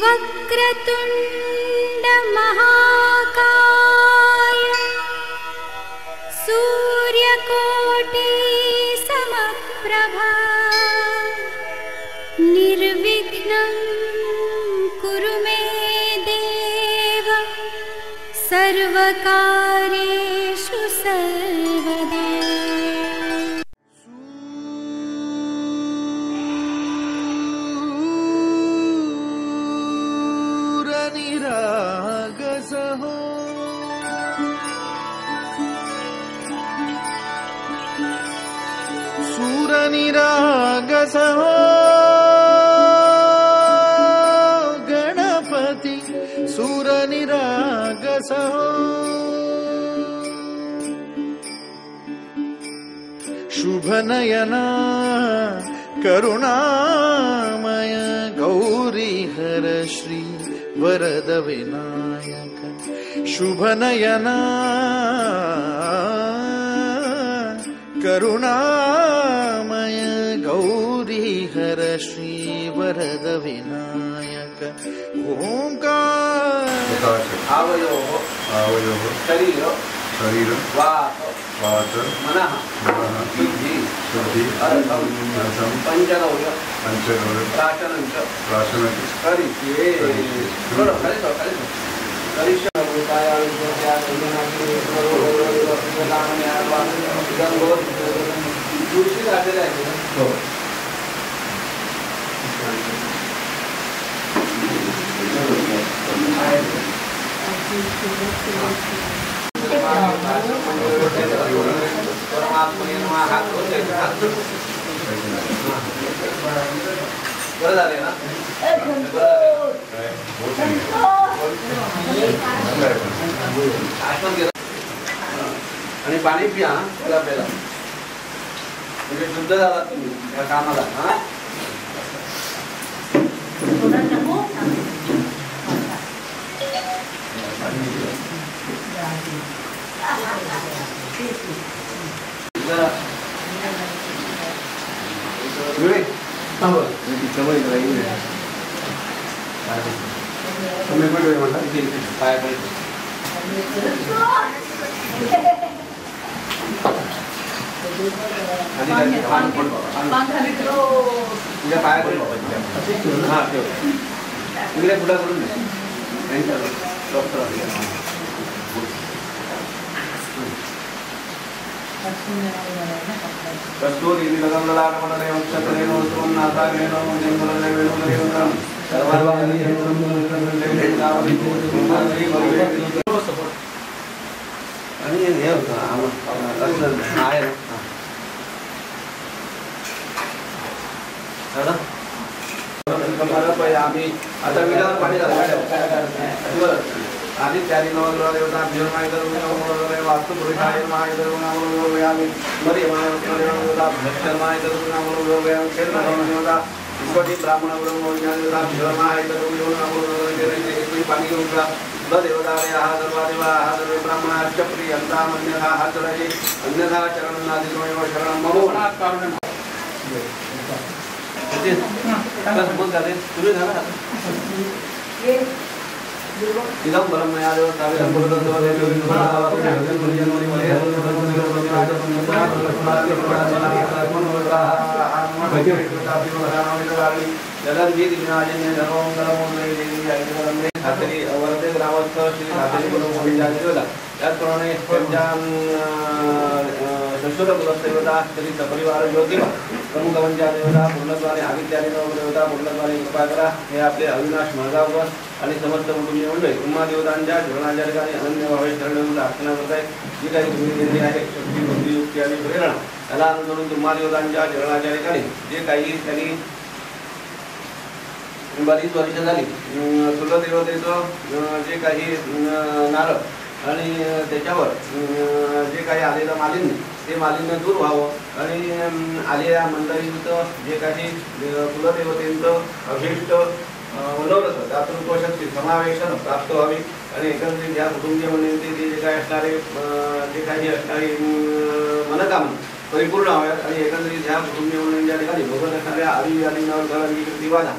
वक्रतुंड महाकाय सूर्यकोटि समप्रभा निर्विघ्नं कुरु मे देव सर्वकार्येषु सर्वदा। सूरनिरागसः गणपति सूरनिरागसः शुभनयना करुणामय गौरीहर श्री वरद विनायक शुभनयना करुणामय गौरीहर श्री वरद विनायक ओंकार आवयो शरीर वात मनः बुद्धि पंचगौर्य प्राशन करिष्ये आणि पाणी पिया आपल्याला म्हणजे शुद्ध झाला तुम्ही या कामाला हा कस्तूरी निलगमलाकमलने वक्षतरेणो नासारेणो जंगलरेणो रेणुरं सर्वाणि आणि हे होतं असलं आहे ना आम्ही आता विडावर पाणी घालतो आधी त्यारी नवग्रह देवता अभ्यर्माय करून वास्तु पुरुषाय माय करून आम्ही मरी देवता भक्षमाय करून आम्ही खेळ देवता ईश्वरी ब्राह्मण देवता अभ्यर्माय करून पाणी घेऊन देवता हा सर्व देवा हा सर्व ब्राह्मण अष्टप्रिय अंता अन्यथा हा चढायचे अन्यथा चरण नादिनोय शरण ममो कारण मग झाले तुम्ही झाला इदं ब्रह्मया देवता त्याचप्रमाणे देवता तरी सपरिवार ज्योतिबा प्रमुख देवता पूर्णद्वारे आदित्यादी देवता पूर्णद्वारे कृपा करा हे आपले अविनाश मळगावकर आणि समस्त कुटुंबीय मंडळी उमा देवतांच्या जीवनाच्या ठिकाणी अनन्य भावे शरण प्रार्थना करत आहे जी काही तुम्ही दिलेली आहे शक्ती बुद्धी युक्ती आणि प्रेरणा त्याला अनुसरून उमा देवतांच्या जीवनाच्या ठिकाणी जे काही त्यांनी बरीच वर्ष झाली कुलदेवतेचं जे काही नारळ आणि त्याच्यावर जे काही आलेलं मालिन्य ते मालिन्य दूर व्हावं आणि आलेल्या मंडळींचं जे काही कुलदेवतेंचं अभिष्ट मनोरथ त्यातून शक्ती समावेशन प्राप्त व्हावी आणि एकंदरीत या कुटुंबीय मंडळींचे जे काही असणारे जे काही असणारी मनोकामना परिपूर्ण व्हाव्यात आणि एकंदरीत ह्या कुटुंबीय मंडळींच्या ठिकाणी भगवत असणाऱ्या आदी आणि नवघरांची कृतीवादा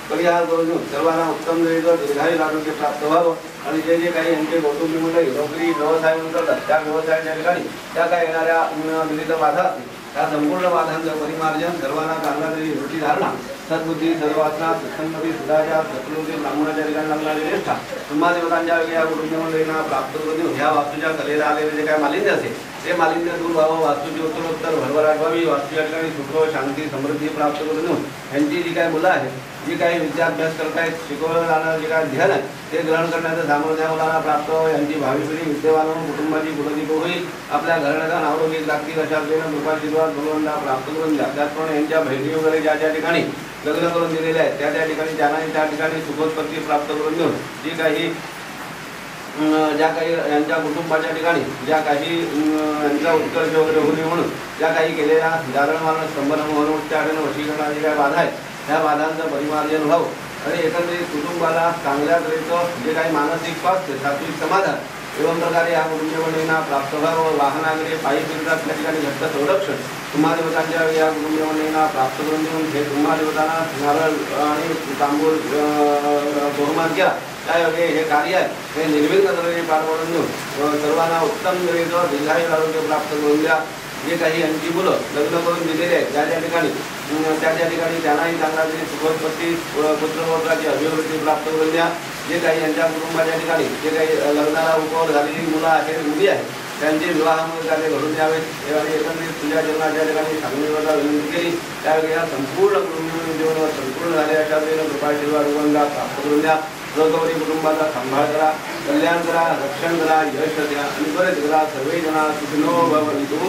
परिहार करून देऊन सर्वांना उत्तम दीर्घायू आरोग्य प्राप्त व्हावं आणि जे जे काही यांचे कौटुंबिक मंडळी नोकरी व्यवसाय करतात त्या व्यवसायाच्या ठिकाणी त्या काय येणाऱ्या विविध बाधा असतील त्या संपूर्ण बाधांचं परिमार्जन सर्वांना चांगला तरी वृत्ती धारणा सद्बुद्धी सर्वासना सत्संगती सुधाच्या सत्लोकी ब्राह्मणाच्या ठिकाणी लागणारी निष्ठा तुम्हादेवतांच्या या कुटुंबीय मंडळींना प्राप्त करून देऊन ह्या वास्तूच्या कलेला आलेले जे काय मालिन्य असेल ते मालिन्य दूर व्हावं वास्तूची उत्तरोत्तर भरभराट व्हावी वास्तूच्या ठिकाणी सुख शांती समृद्धी प्राप्त करून देऊन यांची जी काही मुलं आहेत जी काही विद्याभ्यास करतायत शिकवलं जाणारं जे काही ध्यान आहे ते ग्रहण करण्याचं सामर्थ्य मुलांना प्राप्त व्हावं यांची भावी पिढी विद्यमान होऊन कुटुंबाची कुलदीप होईल आपल्या घराण्याचा नावरोगीत लागतील अशा कृपाशीर्वाद भगवंता प्राप्त करून द्या त्याचप्रमाणे यांच्या बहिणी वगैरे ज्या ज्या ठिकाणी लग्न करून दिलेले आहेत त्या त्या ठिकाणी त्यांना त्या ठिकाणी सुखोत्पत्ती प्राप्त करून देऊन जी काही ज्या काही यांच्या कुटुंबाच्या ठिकाणी ज्या काही यांचा उत्कर्ष वगैरे होणे म्हणून ज्या काही केलेल्या जारण मारण स्तंभन मोहन उच्चाटन वशीकरणाची काय बाधा आहेत त्या बाधांचं परिमार्जन व्हावं आणि एकंदरीत कुटुंबाला चांगल्या तऱ्हेचं जे काही मानसिक स्वास्थ्य सात्विक समाधान एवं प्रकारे या कुटुंबीय मंडळींना प्राप्त व्हावं वाहनाकडे पायी फिरतात त्या ठिकाणी घट्ट संरक्षण तुम्हादेवतांच्या या कुटुंबीय मंडळींना प्राप्त करून देऊन हे तुम्हादेवतांना नारळ आणि तांबूळ बहुमान केला त्यायोगे हे कार्य आहे हे निर्विघ्न तऱ्हेने पार पाडून देऊन सर्वांना उत्तम तऱ्हेचं दीर्घायू आरोग्य प्राप्त करून द्या जे काही यांची मुलं लग्न करून दिलेले आहेत त्या ठिकाणी त्या ठिकाणी त्यांनाही चांगला तरी सुखोत्पत्ती पुत्रपौत्राची अभिवृद्धी प्राप्त करून द्या जे काही यांच्या कुटुंबाच्या ठिकाणी जे काही लग्नाला उपवर झालेली मुलं आहेत मुली आहेत त्यांचे विवाहामुळे कार्य घडून द्यावेत आणि एकंदरीत तुझ्या जीवनाच्या ठिकाणी सांगलीवरला विनंती केली त्यावेळी या संपूर्ण कुटुंबीय जीवनावर संपूर्ण झालेल्या अशा कृपाशीर्वाद भगवंता प्राप्त करून द्या गौरी कुटुंबाचा सांभाळ करा कल्याण करा रक्षण करा यश द्या आणि बरेच करा सर्वे जना सुखिनो भवन्तु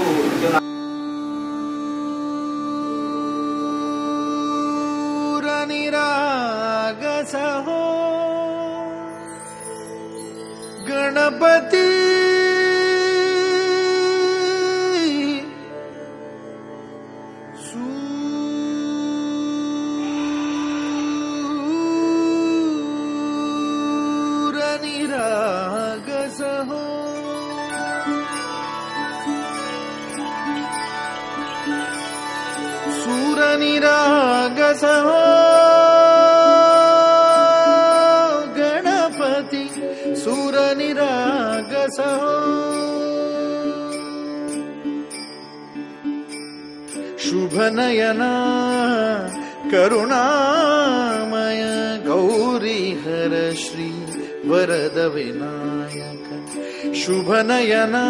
निरागसहो गणपती निरागसहो सूर निरागसहो गणपति सूर निरागसहो शुभनयना करुणामय गौरी हर श्री वरद विनायक शुभनयना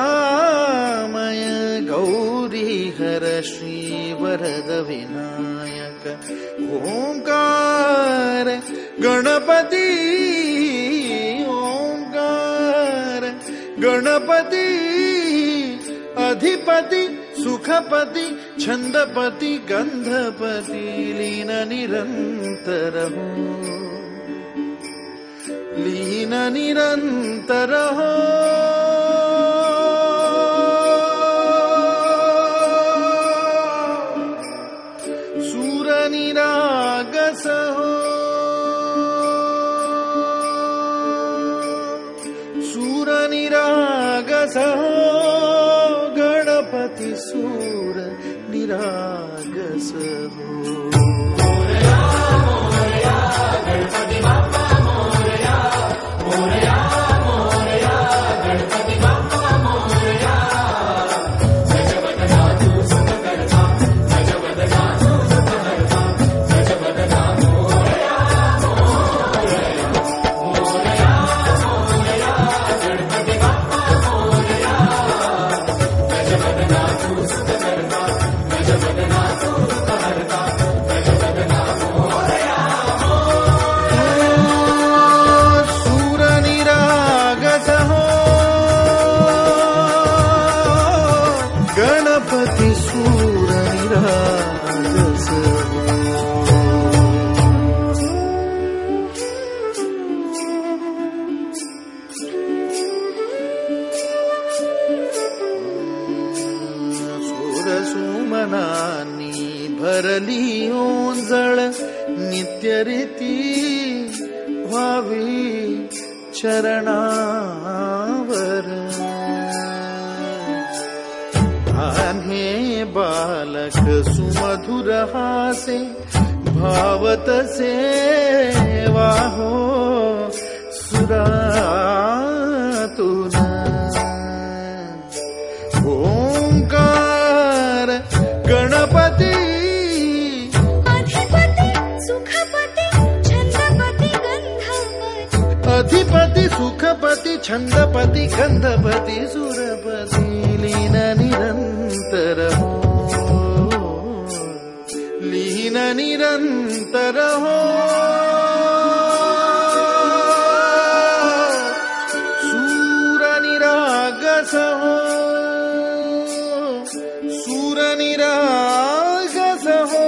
करुणामय गौरी हर श्री वरद विनायक ओंकार गणपति ओंकार गणपति अधिपति सुखपति छंदपति गंधपति लीन निरंतर हो लीन निरंतर हो सूर निरागस हो सूर निरागस हो गणपति सूर निरागस हो मोरया मोरया गणपति बाप्पा मोरया मोरया मोरया गणपति बाप्पा मोरया गजवदनाथु सुखकर्ता गजवदनाथु सुखकर्ता गजवदना मोरया मोरया मोरया मोरया गणपति बाप्पा मोरया गजवदनाथु सुखकर्ता गजवदनाथु सुखकर्ता गजवदना मोरया सूर निरागस हो गणपति सूर निरागस हो सुमनानी भरली ओंजळ नित्य रीती व्हावी चरणावर बालक सुमधुर हासे भावत सेवा हो सुरातुन ओंकार गणपती अधिपति सुखपति छंदपति गंधपति अधिपति सुखपति छंदपति गंधपति सुरपति लीन निरंतर हो लीन निरंतर हो सूर निरागस हो सूर निरागस हो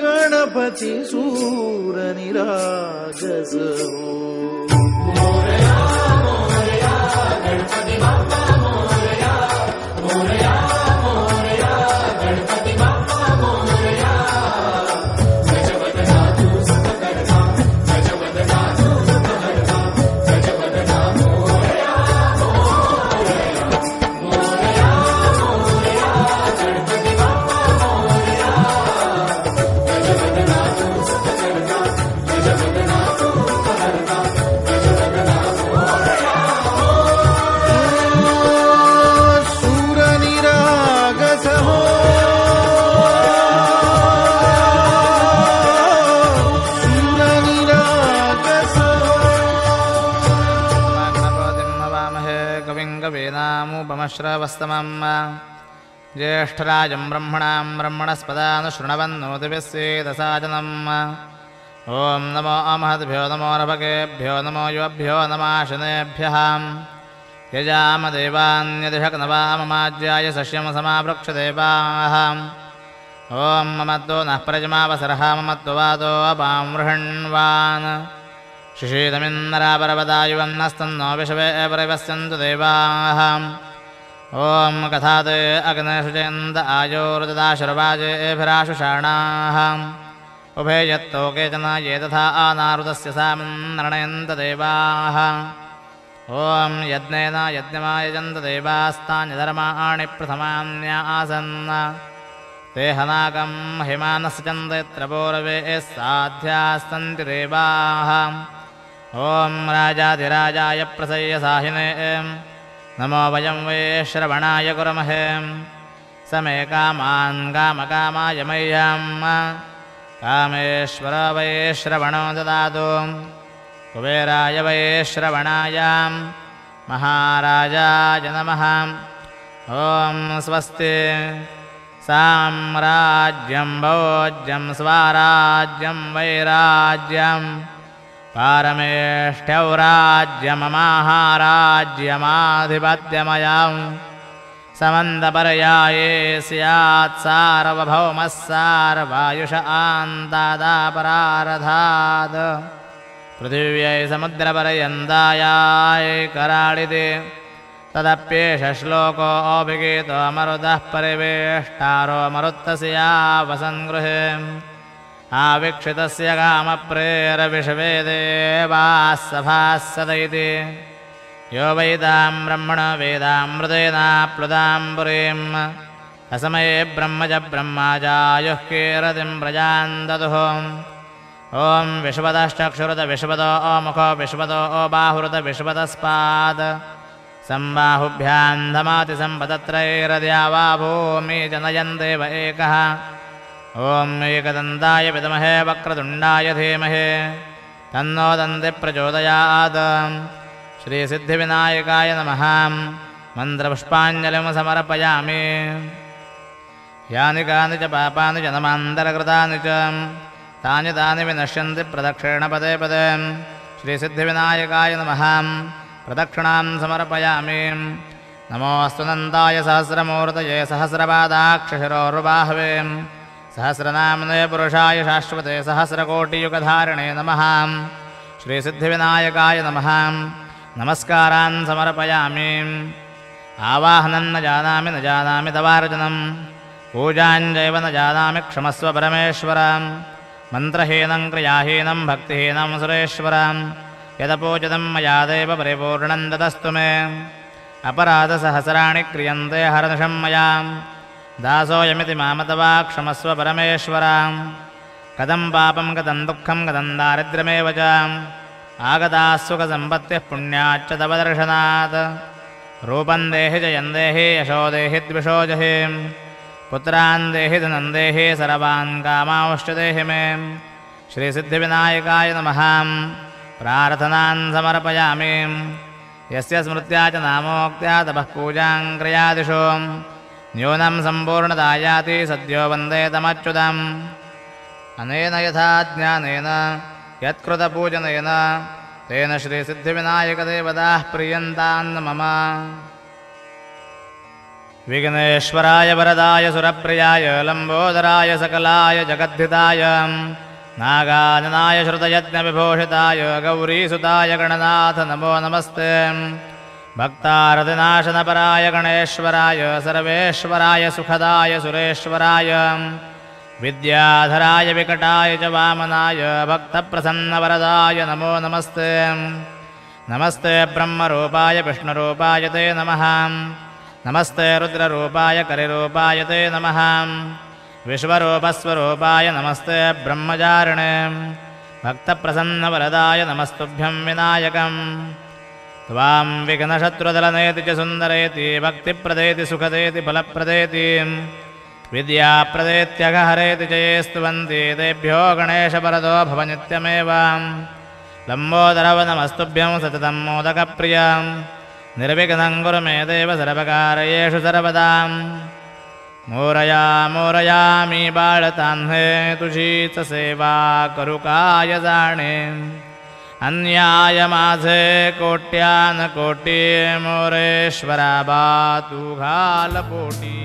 गणपति सूर निरागस हो श्रवस्तमम् ज्येष्ठराजं ब्रह्मणां ब्रह्मणस्पदानुशृण्वन्नोतिभिस्सेदसादनम् ॐ नमो महद्भ्यो नमो नभगेभ्यो नमो युवभ्यो नमाशनेभ्यः यजामदेवान्यदिशक्नवाममाज्याय सस्यं समावृक्षदेवाः ॐ ममद्दो नः प्रजमावसरः ममद्दुवादो अपां वृहण्वान् शिशीतमिन्नरापरवदायुवन्नस्तन्नो विषवे परिवस्यन्तु देवाः ॐ कथाते अग्नेशुचेन्द आयोरुददाशुरवाजेभिराशुषाणाः उभे यत्तो केचन ये तथा आनारुदस्य सामन्नरणयन्त देवाः ॐ यज्ञेन यज्ञमायजन्त देवास्तान्यधर्माणि प्रथमान्या आसन् ते हनाकं हिमानस्य चन्द्रत्र पूर्वे साध्यास्तन्ति देवाः ॐ राजाधिराजाय प्रसय्य साहिने नमो वयं वै श्रवणाय कुर्महे समे कामान् कामकामाय मह्यं कामेश्वर वै श्रवणो ददातु कुबेराय वै श्रवणाय महाराजाय नमः ॐ स्वस्ति साम्राज्यं भोज्यं स्वाराज्यं वैराज्यं पारमेष्ठ्यौराज्यममाहाराज्यमाधिपत्यमयं समन्दपर्याये स्यात् सार्वभौमः सार्वायुष आन्तादापरारधात् पृथिव्यै समुद्रपर्यन्तायै कराळिते तदप्येष श्लोको अभिगीतो मरुतः परिवेष्टारो मरुत्तस्य वसङ्गृहे आवीक्षितस्य कामप्रेरविषवे देवाः सभाः सदयिति यो वैदां ब्रह्मण वेदामृतेनाप्लुतां पुरीम् असमये ब्रह्म च ब्रह्मा जायुः कीरतिं प्रजां ददुः ॐ विश्वतश्चक्षुरुत विश्वतो मुखो विश्वतो बाहुरुत विश्वतस्पात् सम्बाहुभ्यां धमाति सम्पदत्रैरद्या वा भूमि जनयन् देव एकः ॐ एकदन्ताय विद्महे वक्रतुण्डाय धीमहि तन्नो दन्ति प्रचोदयात् श्रीसिद्धिविनायकाय नमः मन्त्रपुष्पाञ्जलिं समर्पयामि यानि कानि च पापानि जनमान्तरकृतानि च तानि तानि विनश्यन्ति प्रदक्षिणपदे पदे श्रीसिद्धिविनायकाय नमः प्रदक्षिणां समर्पयामि नमोऽस्तु नन्दाय सहस्रमूर्तये सहस्रपादाक्षशिरोर्बाहवे सहस्रनाम्ने पुरुषाय शाश्वते सहस्रकोटियुगधारिणे नमः श्रीसिद्धिविनायकाय नमः नमस्कारान् समर्पयामि आवाहनं न जानामि तवार्जनं पूजाञ्जैव न जानामि क्षमस्व परमेश्वर मन्त्रहीनं क्रियाहीनं भक्तिहीनं सुरेश्वर यदपूजितं मया देव परिपूर्णं ददस्तु मे अपराधसहस्राणि क्रियन्ते हरनिशं मया दासोऽयमिति मामतवा क्षमस्व परमेश्वरां कथं पापं कथं दुःखं कथं दारिद्र्यमेव च आगताः सुखसम्पत्तिः पुण्याच्च तव दर्शनात् रूपं देहि जयं देहि यशो देहि द्विषो जहि पुत्रान् देहि धनं देहि सर्वान् कामांश्च देहि मे श्रीसिद्धिविनायकाय नमः प्रार्थनान् समर्पयामि यस्य स्मृत्या च नामोक्त्या तपः पूजां क्रियादिषु न्यूनं सम्पूर्णतायाति सद्यो वन्दे तमच्युतम् अनेन यथा ज्ञानेन यत्कृतपूजनेन तेन श्रीसिद्धिविनायकदेवताः प्रीयन्तान् मम विघ्नेश्वराय वरदाय सुरप्रियाय लम्बोदराय सकलाय जगद्धिताय नागाननाय श्रुतयज्ञविभूषिताय गौरीसुताय गणनाथ नमो नमस्ते भक्तारतिनाशनपराय गणेश्वराय सर्वेश्वराय सुखदाय सुरेश्वराय विद्याधराय विकटाय च वामनाय भक्तप्रसन्नवरदाय नमो नमस्ते नमस्ते ब्रह्मरूपाय विष्णुरूपाय ते नमः नमस्ते रुद्ररूपाय करिरूपाय ते नमः विश्वरूपस्वरूपाय नमस्ते ब्रह्मचारिणे भक्तप्रसन्नवरदाय नमस्तुभ्यं विनायकम् त्वां विघ्नशत्रुदलनेति च सुन्दरेति भक्तिप्रदेति सुखदेति फलप्रदेति विद्याप्रदेत्यघहरेति च ये स्तुवन्ति तेभ्यो गणेशवरदो भव नित्यमेव लम्बोदरव नमस्तुभ्यं सततं मोदकप्रियं निर्विघ्नं कुरु मे देव सर्वकार्येषु सर्वदा मोरया मोरयामि बाळतान्हे तुझीच सेवा करू काय जाणे अन्याय माझे कोट्यान कोटी मोरेश्वरा बा तू घाल पोटी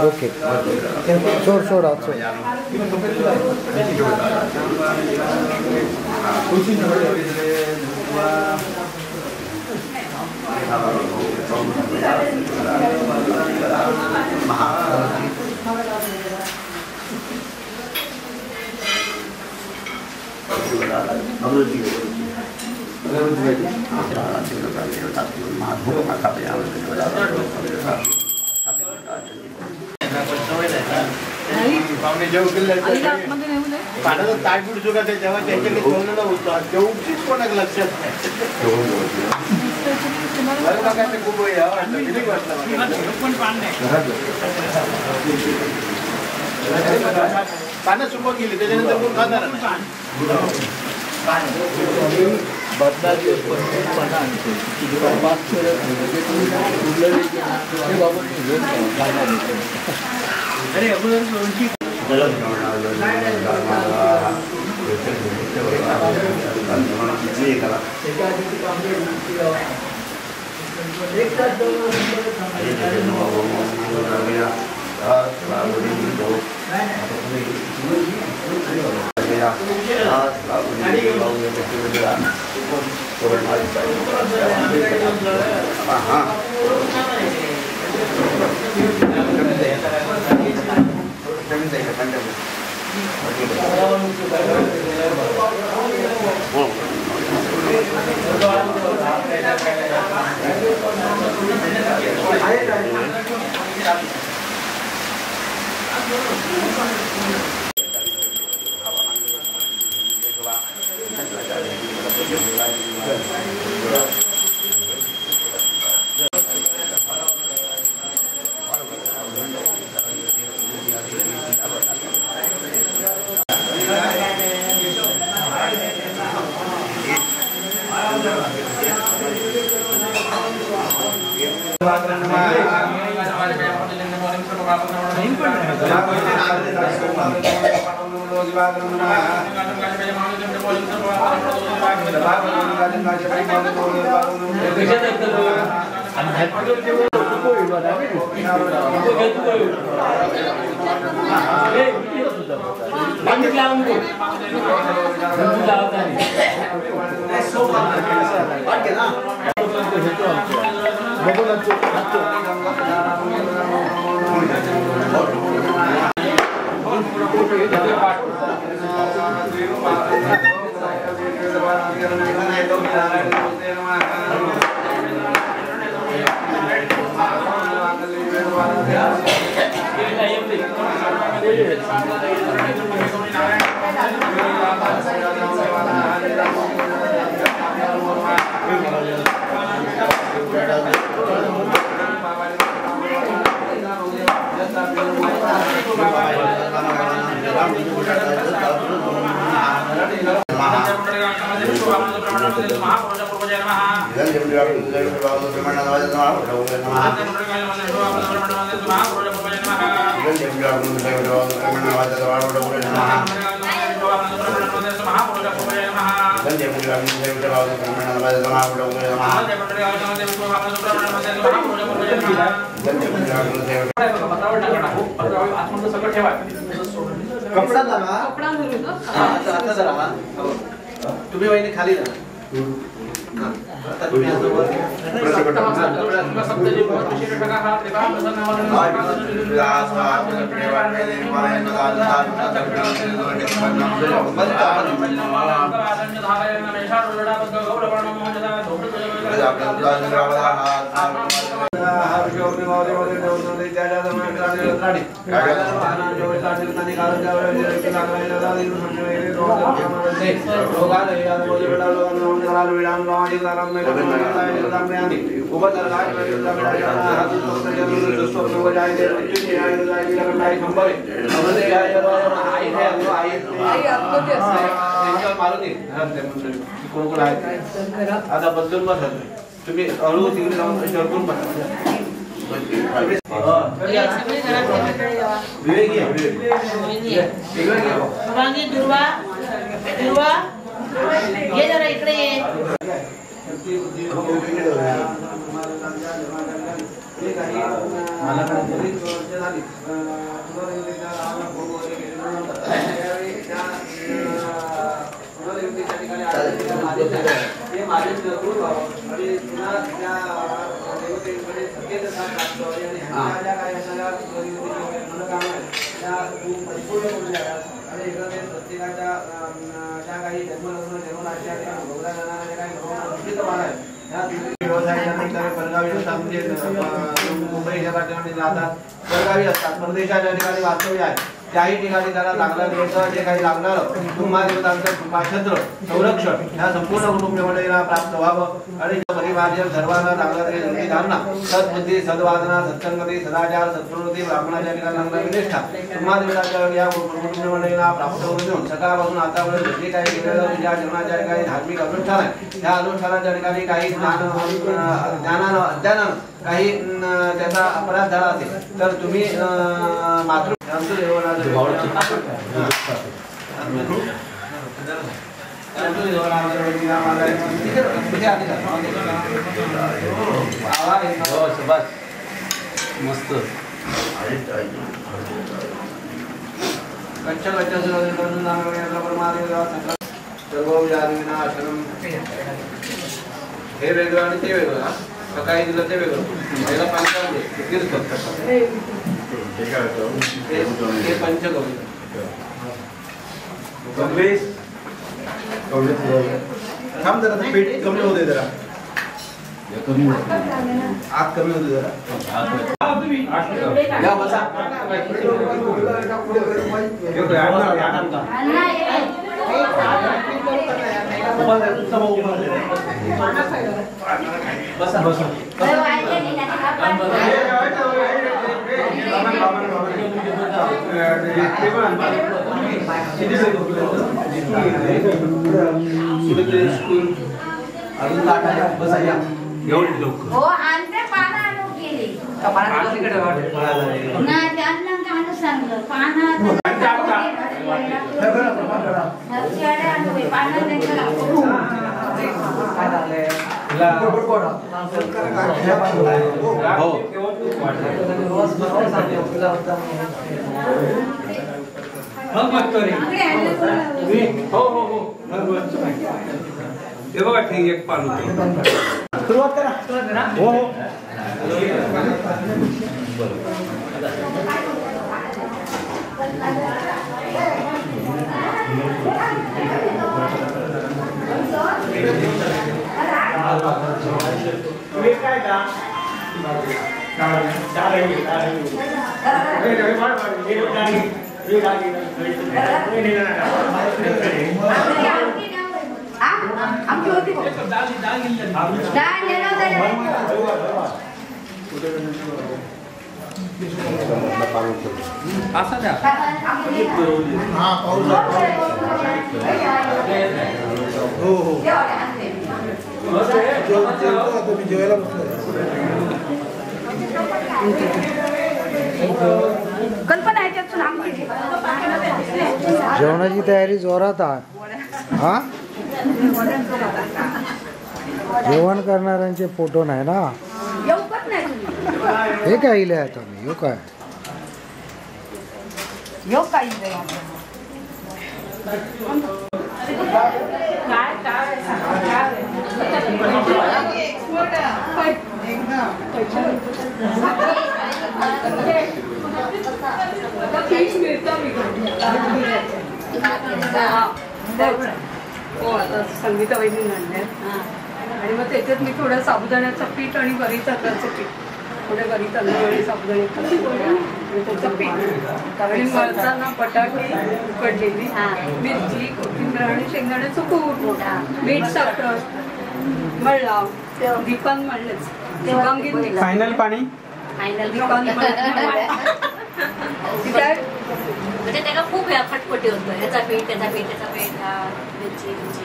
Okay. Sure. Also. पाण्याचा ताटबूट जो का तेव्हा त्याच्याकडे ठेवलेला होता तेवढीच कोणाला लक्षात नाही खूप पानं सुकवून गेली त्याच्यानंतर कोण खाणार Terima kasih. महापुरुषाय नमः कपडा आता जरा तुम्ही वहिनी खाली जा आता तुम्ही आता बदलून बसा तुम्ही हळू तिकडे जाऊन शर्टून बसा ये जरा इकडे ये मुंबई शहराच्या जातात परगावी असतात परदेशाच्या ठिकाणी वास्तव्य आहे त्याही ठिकाणी त्याला लागणार जे काही लागणार तुम्हा देवतांचं कृपाछत्र संरक्षण ह्या संपूर्ण कुटुंब मंडळीला प्राप्त व्हावं आणि परिवार सर्वांना लागणारे धारणा सद्बुद्धी सद्वादना सत्संगती सदाचार सत्प्रवृत्ती ब्राह्मणाच्या ठिकाणी लागणारी निष्ठा तुम्हा देवतांच्या या कुटुंब मंडळीला प्राप्त होऊन देऊन सकाळपासून आतापर्यंत जे काही केलेलं तुझ्या जीवनाच्या ठिकाणी धार्मिक अनुष्ठान आहे त्या अनुष्ठानाच्या ठिकाणी काही ज्ञानानं अज्ञानानं काही त्याचा अपराध झाला असेल तर तुम्ही मातृ मस्त हे वेगळं आणि ते वेगळं सकाळी दिलं ते वेगळं पहिला पंचगौरी थांब जरा पेट कमी होते जरा आग कमी होते जरा ठीक एक पालू सुरुवात करा हो असं द्या हां पाऊस हो हो मी जेवायला बसलो. कल्पना ह्याच्यातून आमची जेवणाची तयारी जोरात आहे. हा जेवण करणाऱ्यांचे फोटो नाही ना. येऊकच नाही तुम्ही. हे काय इले आता मी येऊ काय येऊ काही संगीता वहिनी आणल्यात आणि मग त्याच्यात मी थोडं साबुदाण्याचं पीठ आणि गरी तांदळाचं पीठ थोडं गरी तांदूळ आणि साबुदाण्याचं आणि त्याचं पीठ आणि मळताना बटाटे उकडलेली मिरची कोथिंबीर आणि शेंगदाण्याचं कूट मीठ साखर मळला दीपान मळलंच फायनल पाणी दीपान म्हणजे त्याला खूप फटफटी होतं ह्याचा पीठ त्याचा पीठ त्याचा पीठ मिरची मिरची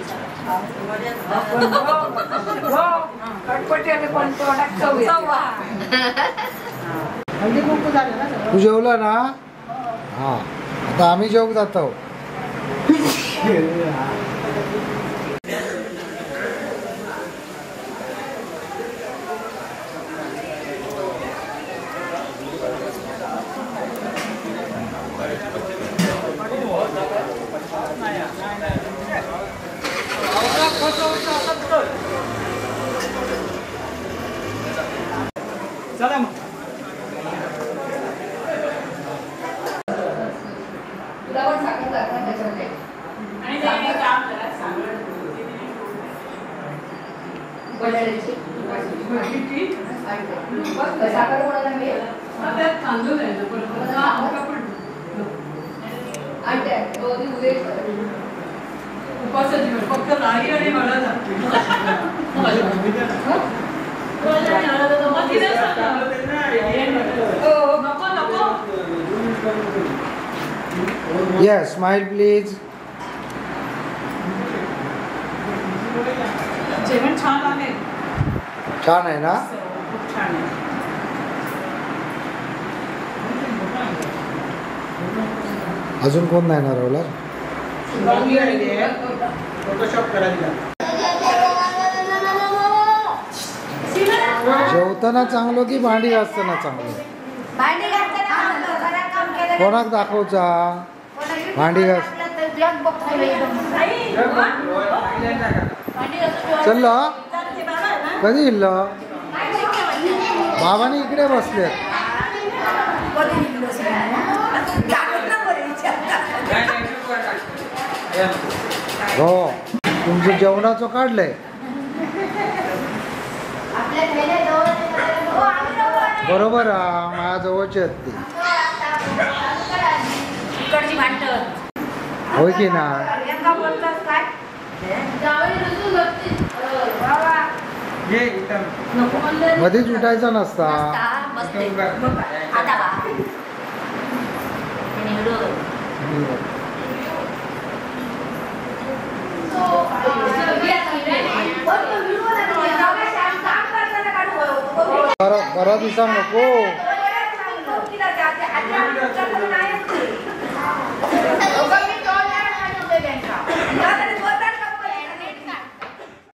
तू जेवला ना. हा आता आम्ही जेवू जातो. चला मग. फक्त नाही आणि मला Yes, smile please. जेवण छान आहे. छान आहे ना. खूप छान आहे. अजून कोण नाही ना राहुला. फोटोशॉप करायला. जेवताना चांगलं की भांडी घासताना चांगलं. कोणाक दाखवचा भांडी घास. चल कधी इल्ल बाबाने इकडे बसले. हो तुमचं जेवणाचं काढलंय. बरोबर माझ्या जवळचे आहेत ते. होय की ना. मध्येच उठायचा नसता. बरा दिसा नको.